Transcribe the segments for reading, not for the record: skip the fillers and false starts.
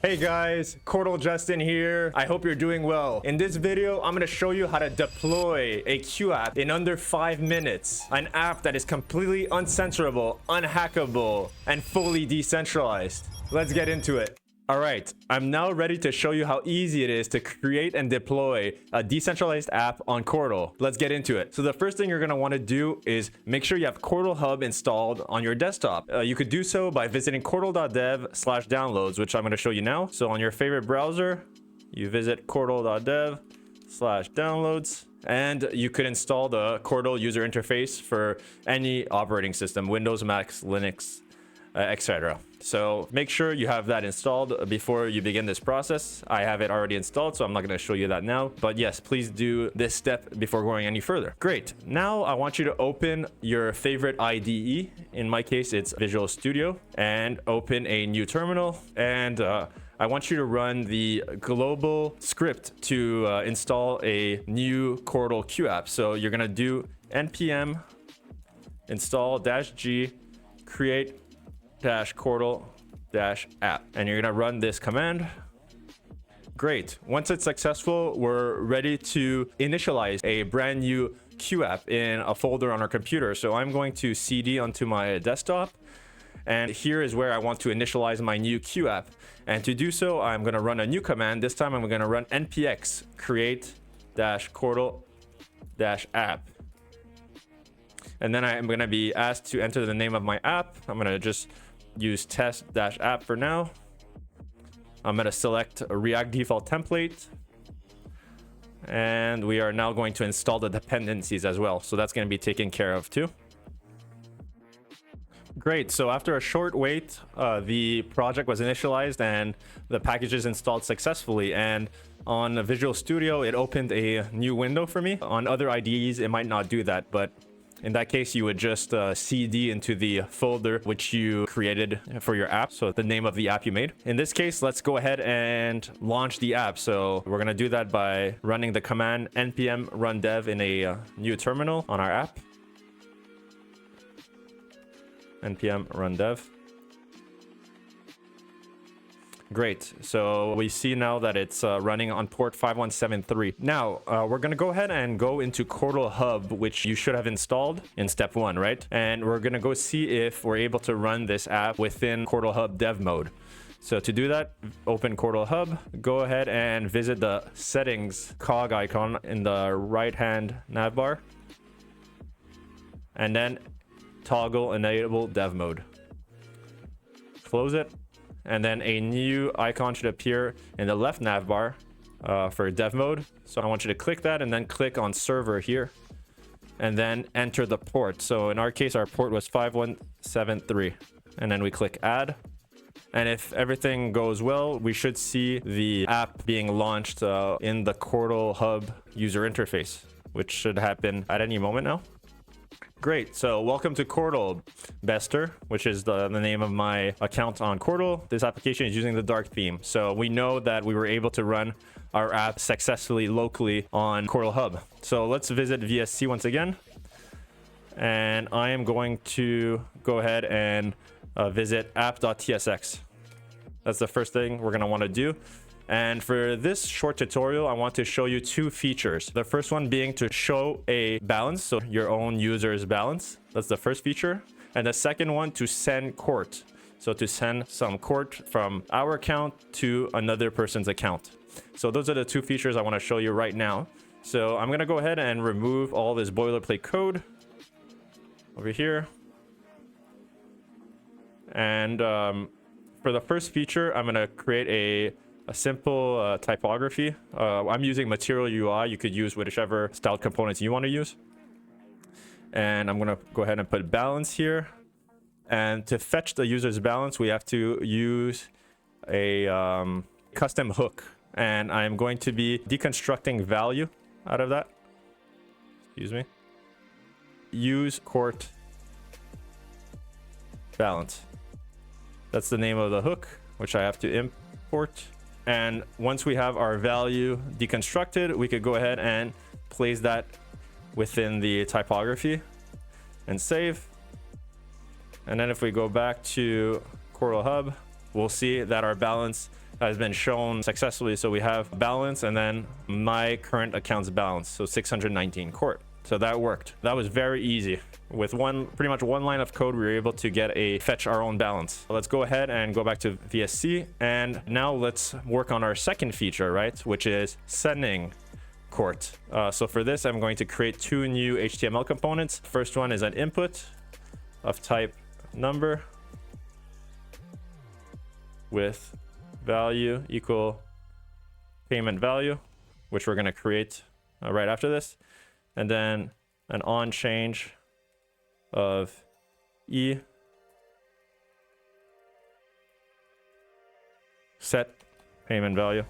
Hey guys, Qortal Justin here. I hope you're doing well. In this video, I'm going to show you how to deploy a Q app in under 5 minutes. An app that is completely uncensorable, unhackable, and fully decentralized. Let's get into it. Alright, I'm now ready to show you how easy it is to create and deploy a decentralized app on Qortal. Let's get into it. So the first thing you're going to want to do is make sure you have Qortal Hub installed on your desktop. You could do so by visiting qortal.dev/downloads, which I'm going to show you now. So on your favorite browser, you visit qortal.dev/downloads. And you could install the Qortal user interface for any operating system, Windows, Mac, Linux, etc. So make sure you have that installed before you begin this process. I have it already installed, so I'm not going to show you that now. But yes, please do this step before going any further. Great. Now I want you to open your favorite IDE. In my case, it's Visual Studio, and open a new terminal. And I want you to run the global script to install a new Qortal Q app. So you're going to do npm install -g create -Qortal-app, and you're gonna run this command. Great. Once it's successful, we're ready to initialize a brand new Q app in a folder on our computer. So I'm going to cd onto my desktop, and here is where I want to initialize my new Q app. And to do so, I'm going to run a new command. This time I'm going to run npx create -Qortal-app. And then I'm going to be asked to enter the name of my app. I'm going to just use test-app for now. I'm going to select a React default template. And we are now going to install the dependencies as well. So that's going to be taken care of too. Great. So after a short wait, the project was initialized and the package is installed successfully. And on Visual Studio, it opened a new window for me. On other IDEs, it might not do that, but in that case, you would just cd into the folder which you created for your app, so the name of the app you made. In this case, let's go ahead and launch the app. So we're going to do that by running the command npm run dev in a new terminal on our app. npm run dev. Great. So we see now that it's running on port 5173. Now we're going to go ahead and go into Qortal Hub, which you should have installed in step 1, right? And we're going to go see if we're able to run this app within Qortal Hub dev mode. So to do that, open Qortal Hub, go ahead and visit the settings cog icon in the right-hand navbar, and then toggle enable dev mode. Close it. And then a new icon should appear in the left navbar for dev mode. So I want you to click that and then click on server here and then enter the port. So in our case, our port was 5173, and then we click add. And if everything goes well, we should see the app being launched in the Qortal Hub user interface, which should happen at any moment now. Great. So welcome to Qortal Bester, which is the name of my account on Qortal. This application is using the dark theme. So we know that we were able to run our app successfully locally on Qortal Hub. So let's visit VSC once again. And I am going to go ahead and visit app.tsx. That's the first thing we're going to want to do. And for this short tutorial, I want to show you 2 features. The first one being to show a balance, so your own user's balance. That's the first feature. And the second one, to send QORT. So to send some QORT from our account to another person's account. So those are the 2 features I want to show you right now. So I'm going to go ahead and remove all this boilerplate code over here. And for the first feature, I'm going to create a simple typography. I'm using Material UI. You could use whichever style components you want to use. And I'm going to go ahead and put balance here. And to fetch the user's balance, we have to use a custom hook. And I'm going to be deconstructing value out of that. Excuse me. Use QORT balance. That's the name of the hook, which I have to import. And once we have our value deconstructed, we could go ahead and place that within the typography and save. And then if we go back to Qortal Hub, we'll see that our balance has been shown successfully. So we have balance and then my current account's balance. So 619 QORT. So that worked. That was very easy. With pretty much one line of code, we were able to fetch our own balance. Let's go ahead and go back to VSC. And now let's work on our second feature, right? Which is sending QORT. So for this, I'm going to create two new HTML components. First one is an input of type number with value equal payment value, which we're going to create right after this. And then an on change of e set payment value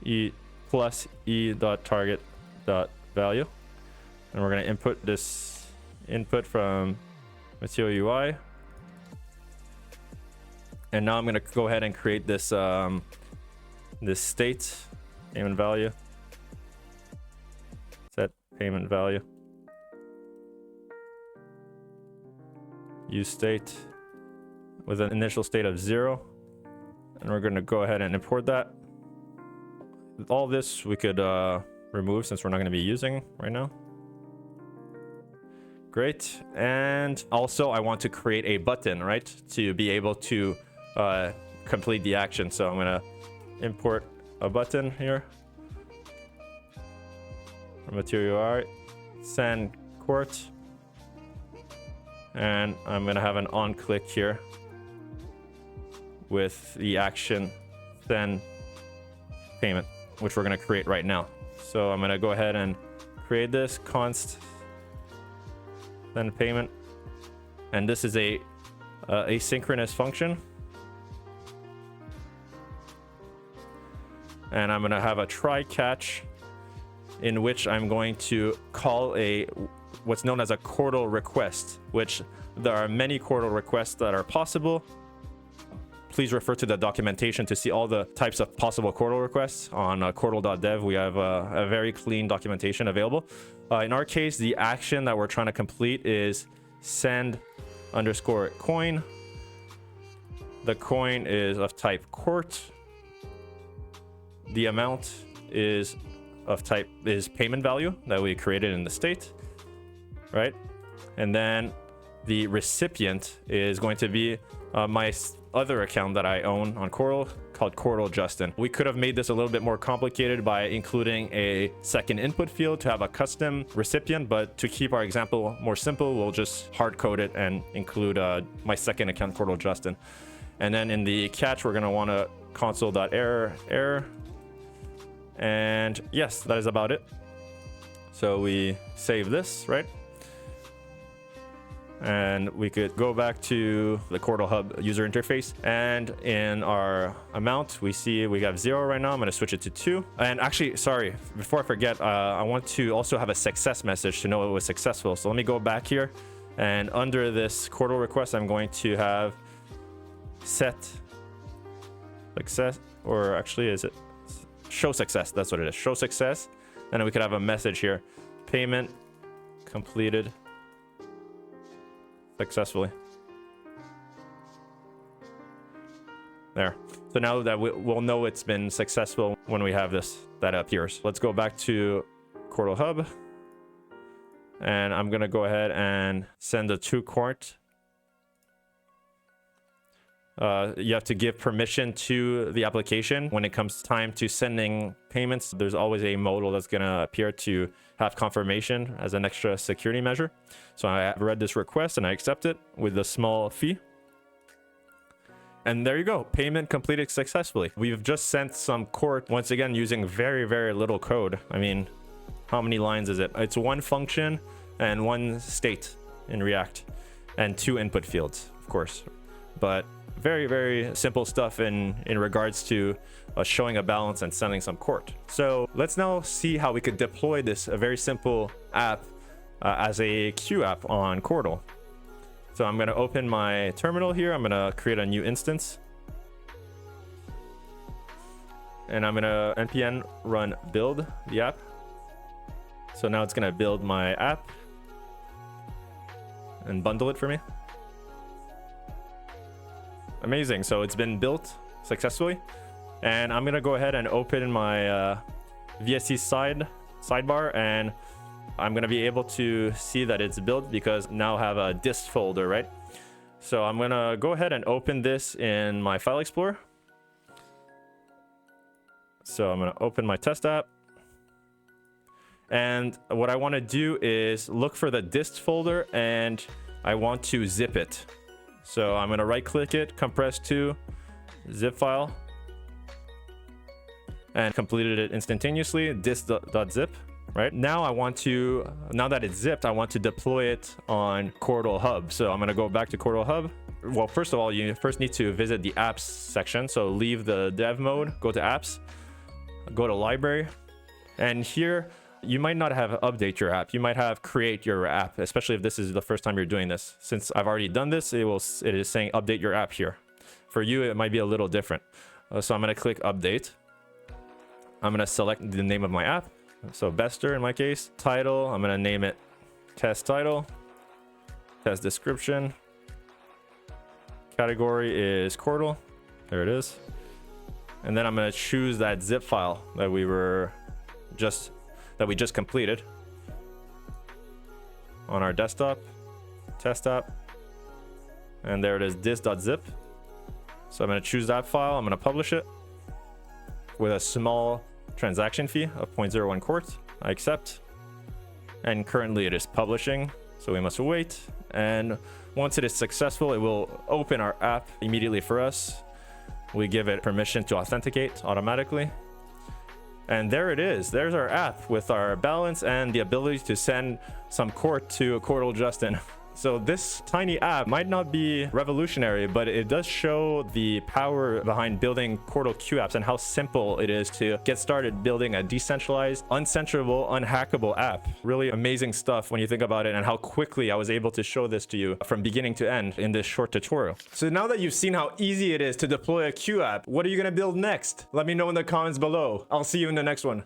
e plus e dot target dot value, and we're going to input this input from Material UI. And now I'm going to go ahead and create this this state payment value set payment value use state with an initial state of 0, and we're going to go ahead and import that. All this we could remove since we're not going to be using right now. Great. And also I want to create a button, right, to be able to complete the action. So I'm going to import a button here from Material UI, send QORT, and I'm going to have an on click here with the action send payment, which we're going to create right now. So I'm going to go ahead and create this const send payment, and this is a asynchronous function, and I'm going to have a try catch in which I'm going to call what's known as a Qortal request, which there are many Qortal requests that are possible. Please refer to the documentation to see all the types of possible Qortal requests on Qortal.dev. We have a very clean documentation available. In our case, the action that we're trying to complete is send underscore coin. The coin is of type QORT. The amount is of type payment value that we created in the state, right? And then the recipient is going to be my other account that I own on Qortal called Qortal Justin. We could have made this a little bit more complicated by including a second input field to have a custom recipient, but to keep our example more simple, we'll just hard code it and include my second account, Qortal Justin. And then in the catch, we're going to want to console.error. And yes, that is about it. So we save this, right? And we could go back to the Qortal Hub user interface, and in our amount we see we have 0 right now. I'm going to switch it to 2. And actually, sorry, before I forget, I want to also have a success message to know it was successful. So let me go back here, and under this Qortal request I'm going to have set success, or actually is it show success? That's what it is, show success. And then we could have a message here, payment completed successfully. There. So now that we'll know it's been successful when we have this, that appears. Let's go back to Qortal Hub, and I'm gonna go ahead and send the to QORT. You have to give permission to the application when it comes time to sending payments. There's always a modal that's going to appear to have confirmation as an extra security measure. So I read this request and I accept it with a small fee. And there you go, payment completed successfully. We've just sent some QORT, once again using very, very little code. I mean, how many lines is it? It's one function and one state in React and 2 input fields, of course. But very, very simple stuff in regards to showing a balance and sending some QORT. So let's now see how we could deploy this a very simple app as a Q app on Qortal. So I'm going to open my terminal here. I'm going to create a new instance, and I'm going to npm run build the app. So now it's going to build my app and bundle it for me. Amazing. So it's been built successfully. And I'm going to go ahead and open my VST sidebar, and I'm going to be able to see that it's built because now I have a dist folder, right? So I'm going to go ahead and open this in my file explorer. So I'm going to open my test app. And what I want to do is look for the dist folder, and I want to zip it. So I'm going to right click it, compress to zip file, and completed it instantaneously, dist.zip. Right now now that it's zipped, I want to deploy it on Qortal Hub. So I'm going to go back to Qortal Hub. Well, first of all, you first need to visit the apps section. So leave the dev mode, go to apps, go to library, and here you might not have update your app. You might have create your app, especially if this is the first time you're doing this. Since I've already done this, it is saying update your app here. For you, it might be a little different. So I'm going to click update. I'm going to select the name of my app. So Bester in my case. Title, I'm going to name it test title. Test description. Category is Qortal. There it is. And then I'm going to choose that zip file that we just completed on our desktop, test app. And there it is, dist.zip. So I'm going to choose that file. I'm going to publish it with a small transaction fee of 0.01 QORT. I accept. And currently it is publishing, so we must wait. And once it is successful, it will open our app immediately for us. We give it permission to authenticate automatically. And there it is. There's our app with our balance and the ability to send some QORT to Qortal Justin. So this tiny app might not be revolutionary, but it does show the power behind building Qortal Q apps and how simple it is to get started building a decentralized, uncensorable, unhackable app. Really amazing stuff when you think about it, and how quickly I was able to show this to you from beginning to end in this short tutorial. So now that you've seen how easy it is to deploy a Q app, what are you going to build next? Let me know in the comments below. I'll see you in the next one.